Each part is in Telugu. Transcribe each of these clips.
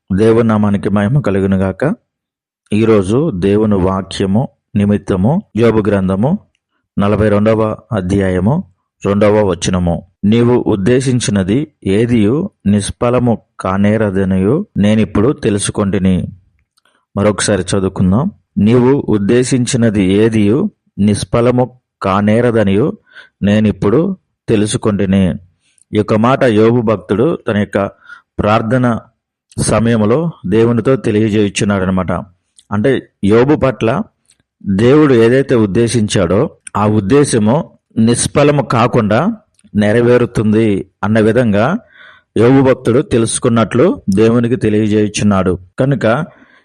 దేవుని నామానికి మహిమ కలుగును గాక. ఈరోజు దేవుని వాక్యము నిమిత్తము యోబు గ్రంథము 42వ అధ్యాయము 2వ వచనము. నీవు ఉద్దేశించినది ఏదియు నిష్ఫలము కానేరదనియు నేనిప్పుడు తెలుసుకొంటిని. మరొకసారి చదువుకుందాం. నీవు ఉద్దేశించినది ఏదియు నిష్ఫలము కానేరదనియు నేనిప్పుడు తెలుసుకొంటిని. ఈ యొక్క మాట యోబు భక్తుడు తన యొక్క ప్రార్థన సమయంలో దేవునితో తెలియజేయుచున్నాడు అనమాట. అంటే యోబు పట్ల దేవుడు ఏదైతే ఉద్దేశించాడో ఆ ఉద్దేశము నిష్ఫలము కాకుండా నెరవేరుతుంది అన్న విధంగా యోబు భక్తుడు తెలుసుకున్నట్లు దేవునికి తెలియజేయుచున్నాడు. కనుక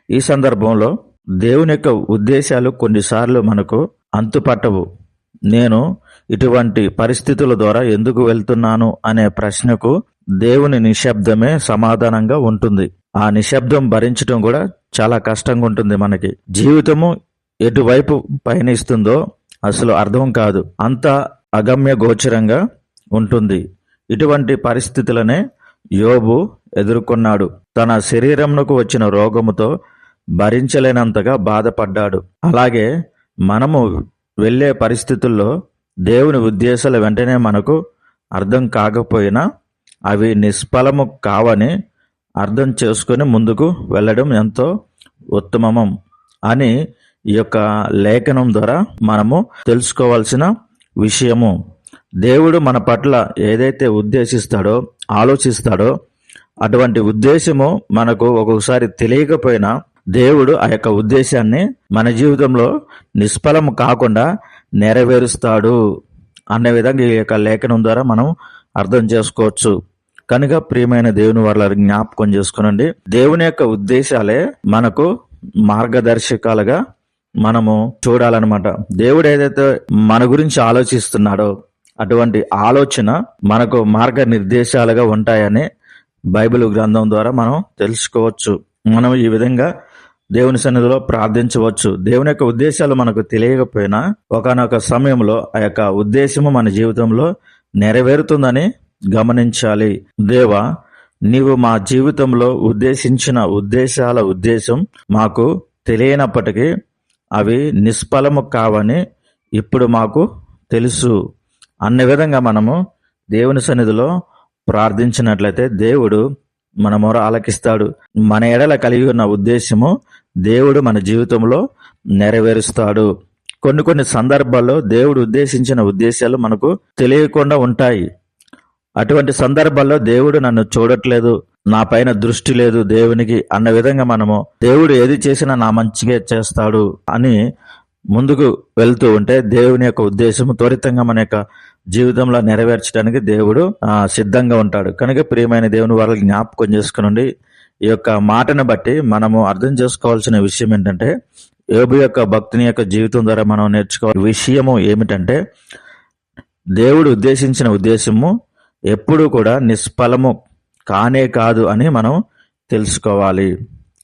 ఈ సందర్భంలో దేవుని యొక్క ఉద్దేశాలు కొన్నిసార్లు మనకు అంతుపట్టవు. నేను ఇటువంటి పరిస్థితుల ద్వారా ఎందుకు వెళ్తున్నాను అనే ప్రశ్నకు దేవుని నిశ్శబ్దమే సమాధానంగా ఉంటుంది. ఆ నిశ్శబ్దం భరించడం కూడా చాలా కష్టంగా ఉంటుంది. మనకి జీవితము ఎటువైపు పయనిస్తుందో అసలు అర్థం కాదు, అంత అగమ్య గోచరంగా ఉంటుంది. ఇటువంటి పరిస్థితులనే యోబు ఎదుర్కొన్నాడు. తన శరీరంకు వచ్చిన రోగముతో భరించలేనంతగా బాధపడ్డాడు. అలాగే మనము వెళ్ళే పరిస్థితుల్లో దేవుని ఉద్దేశాలు వెంటనే మనకు అర్థం కాకపోయినా అవి నిష్ఫలము కావని అర్థం చేసుకుని ముందుకు వెళ్ళడం ఎంతో ఉత్తమం అని ఈ యొక్క లేఖనం ద్వారా మనము తెలుసుకోవాల్సిన విషయము. దేవుడు మన పట్ల ఏదైతే ఉద్దేశిస్తాడో ఆలోచిస్తాడో అటువంటి ఉద్దేశము మనకు ఒక్కొక్కసారి తెలియకపోయినా దేవుడు ఆ యొక్క ఉద్దేశాన్ని మన జీవితంలో నిష్ఫలము కాకుండా నెరవేరుస్తాడు అనే విధంగా ఈ యొక్క లేఖనం ద్వారా మనం అర్థం చేసుకోవచ్చు. కనుక ప్రియమైన దేవుని వారు జ్ఞాపకం చేసుకునండి, దేవుని యొక్క ఉద్దేశాలే మనకు మార్గదర్శకాలుగా మనము చూడాలన్నమాట. దేవుడు ఏదైతే మన గురించి ఆలోచిస్తున్నాడో అటువంటి ఆలోచన మనకు మార్గనిర్దేశాలుగా ఉంటాయని బైబిల్ గ్రంథం ద్వారా మనం తెలుసుకోవచ్చు. మనం ఈ విధంగా దేవుని సన్నిధిలో ప్రార్థించవచ్చు. దేవుని యొక్క ఉద్దేశాలు మనకు తెలియకపోయినా ఒకానొక సమయంలో ఆ యొక్క ఉద్దేశము మన జీవితంలో నెరవేరుతుందని గమనించాలి. దేవా, నీవు మా జీవితంలో ఉద్దేశించిన ఉద్దేశాల ఉద్దేశం మాకు తెలియనప్పటికీ అవి నిష్ఫలము కావని ఇప్పుడు మాకు తెలుసు అన్న విధంగా మనము దేవుని సన్నిధిలో ప్రార్థించినట్లయితే దేవుడు మన మొర ఆలకిస్తాడు. మన ఎడల కలిగి ఉన్న ఉద్దేశము దేవుడు మన జీవితంలో నెరవేరుస్తాడు. కొన్ని సందర్భాల్లో దేవుడు ఉద్దేశించిన ఉద్దేశాలు మనకు తెలియకుండా ఉంటాయి. అటువంటి సందర్భాల్లో దేవుడు నన్ను చూడట్లేదు, నా పైన దృష్టి లేదు దేవునికి అన్న విధంగా మనము దేవుడు ఏది చేసినా నా మంచిగా చేస్తాడు అని ముందుకు వెళ్తూ ఉంటే దేవుని యొక్క ఉద్దేశము త్వరితంగా మన యొక్క జీవితంలో నెరవేర్చడానికి దేవుడు సిద్ధంగా ఉంటాడు. కనుక ప్రియమైన దేవుని వారు జ్ఞాపకం చేసుకునండి. ఈ యొక్క మాటను బట్టి మనము అర్థం చేసుకోవాల్సిన విషయం ఏంటంటే, యోబు యొక్క భక్తుని యొక్క జీవితం ద్వారా మనం నేర్చుకోవాల్సిన విషయము ఏమిటంటే, దేవుడు ఉద్దేశించిన ఉద్దేశము ఎప్పుడూ కూడా నిష్ఫలము కానే కాదు అని మనం తెలుసుకోవాలి.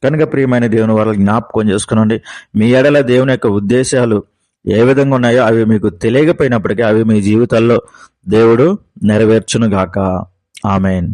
కనుక ప్రియమైన దేవుని వారు జ్ఞాపకం చేసుకునండి, మీ ఎడల దేవుని యొక్క ఉద్దేశాలు ఏ విధంగా ఉన్నాయో అవి మీకు తెలియకపోయినప్పటికీ అవి మీ జీవితాల్లో దేవుడు నెరవేర్చును గాక. ఆమేన్.